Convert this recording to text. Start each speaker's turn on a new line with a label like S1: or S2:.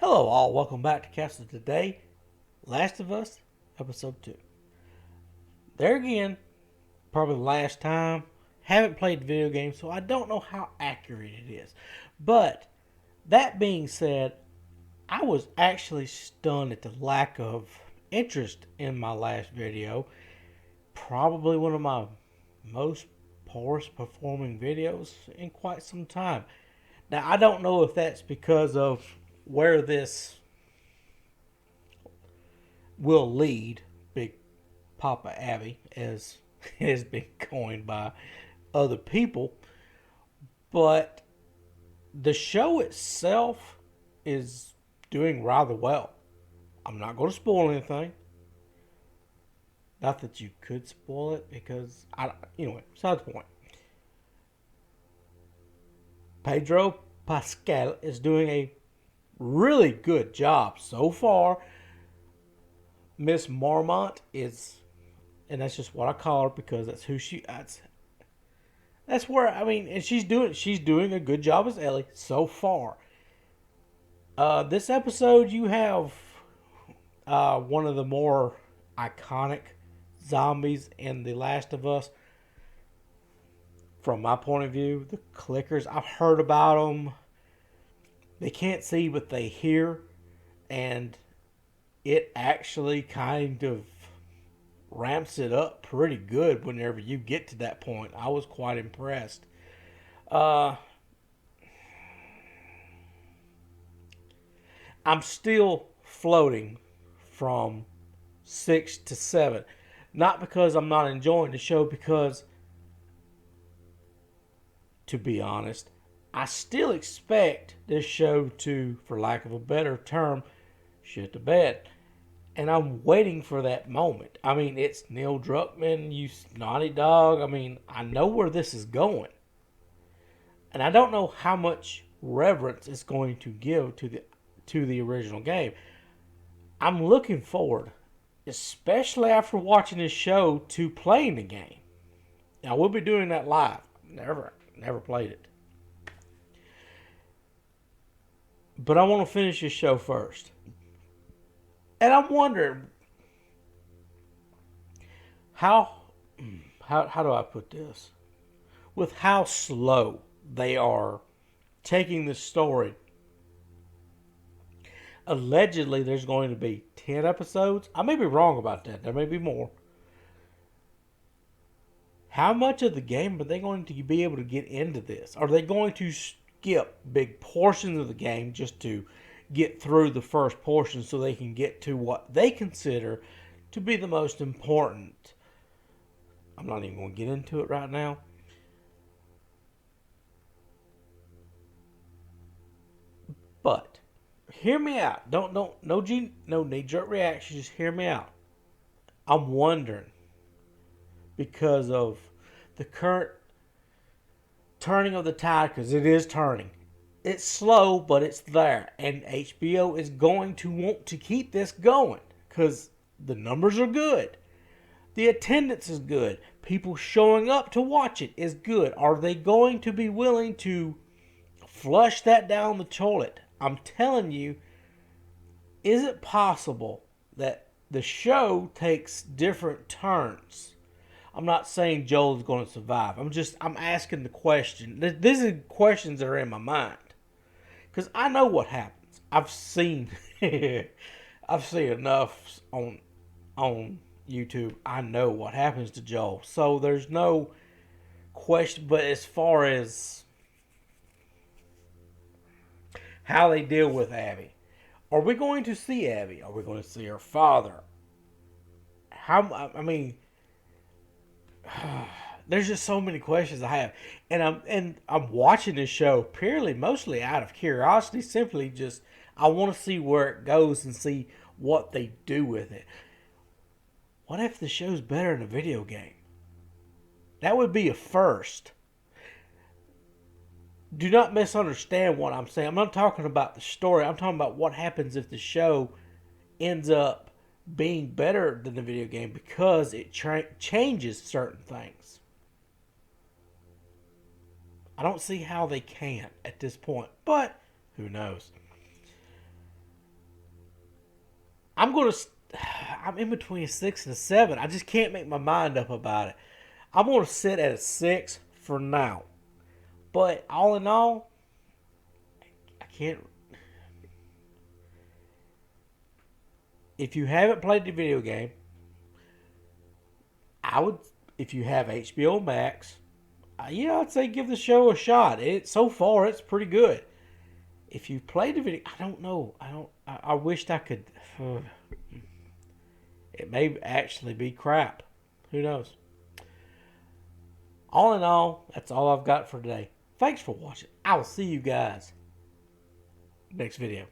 S1: Hello, all. Welcome back to Castle Today. Last of Us, Episode 2. There again, probably the last time. Haven't played the video game, so I don't know how accurate it is. But, that being said, I was actually stunned at the lack of interest in my last video. Probably one of my most poorest performing videos in quite some time. Now, I don't know if that's because of where this will lead, Big Papa Abby, as it has been coined by other people. But the show itself is doing rather well. I'm not going to spoil anything. Not that you could spoil it because anyway, besides the point. Pedro Pascal is doing a really good job so far. Miss Marmont is, and that's just what I call her because that's who that's where and she's doing a good job as Ellie so far. This episode you have one of the more iconic zombies in The Last of Us. From my point of view, the clickers. I've heard about them. They can't see, but they hear, and it actually kind of ramps it up pretty good whenever you get to that point. I was quite impressed. I'm still floating from 6 to 7. Not because I'm not enjoying the show, because, to be honest, I still expect this show to, for lack of a better term, shit the bed. And I'm waiting for that moment. It's Neil Druckmann, you Naughty Dog. I know where this is going. And I don't know how much reverence it's going to give to the original game. I'm looking forward, especially after watching this show, to playing the game. Now we'll be doing that live. Never played it. But I want to finish this show first. And I'm wondering how do I put this? With how slow they are taking this story. Allegedly, there's going to be 10 episodes. I may be wrong about that. There may be more. How much of the game are they going to be able to get into this? Are they going to skip big portions of the game just to get through the first portion so they can get to what they consider to be the most important? I'm not even going to get into it right now. But hear me out. No knee-jerk reaction. Just hear me out. I'm wondering, because of the current turning of the tide, because it is turning. It's slow, but it's there. And HBO is going to want to keep this going because the numbers are good. The attendance is good. People showing up to watch it is good. Are they going to be willing to flush that down the toilet? I'm telling you, is it possible that the show takes different turns? I'm not saying Joel's going to survive. I'm asking the question. These are questions that are in my mind. Because I know what happens. I've seen enough on YouTube. I know what happens to Joel. So there's no question. But as far as how they deal with Abby, are we going to see Abby? Are we going to see her father? There's just so many questions I have, and I'm watching this show purely, mostly out of curiosity. Simply, just I want to see where it goes and see what they do with it. What if the show's better than a video game? That would be a first. Do not misunderstand what I'm saying. I'm not talking about the story. I'm talking about what happens if the show ends up being better than the video game because it changes certain things. I don't see how they can at this point, but who knows? I'm gonna. I'm in between a 6 and a 7. I just can't make my mind up about it. I'm gonna sit at a 6 for now. But all in all, I can't. If you haven't played the video game, I would. If you have HBO Max, yeah, I'd say give the show a shot. It so far it's pretty good. If you played the video, I don't know. I don't. I wished I could. It may actually be crap. Who knows? All in all, that's all I've got for today. Thanks for watching. I will see you guys next video.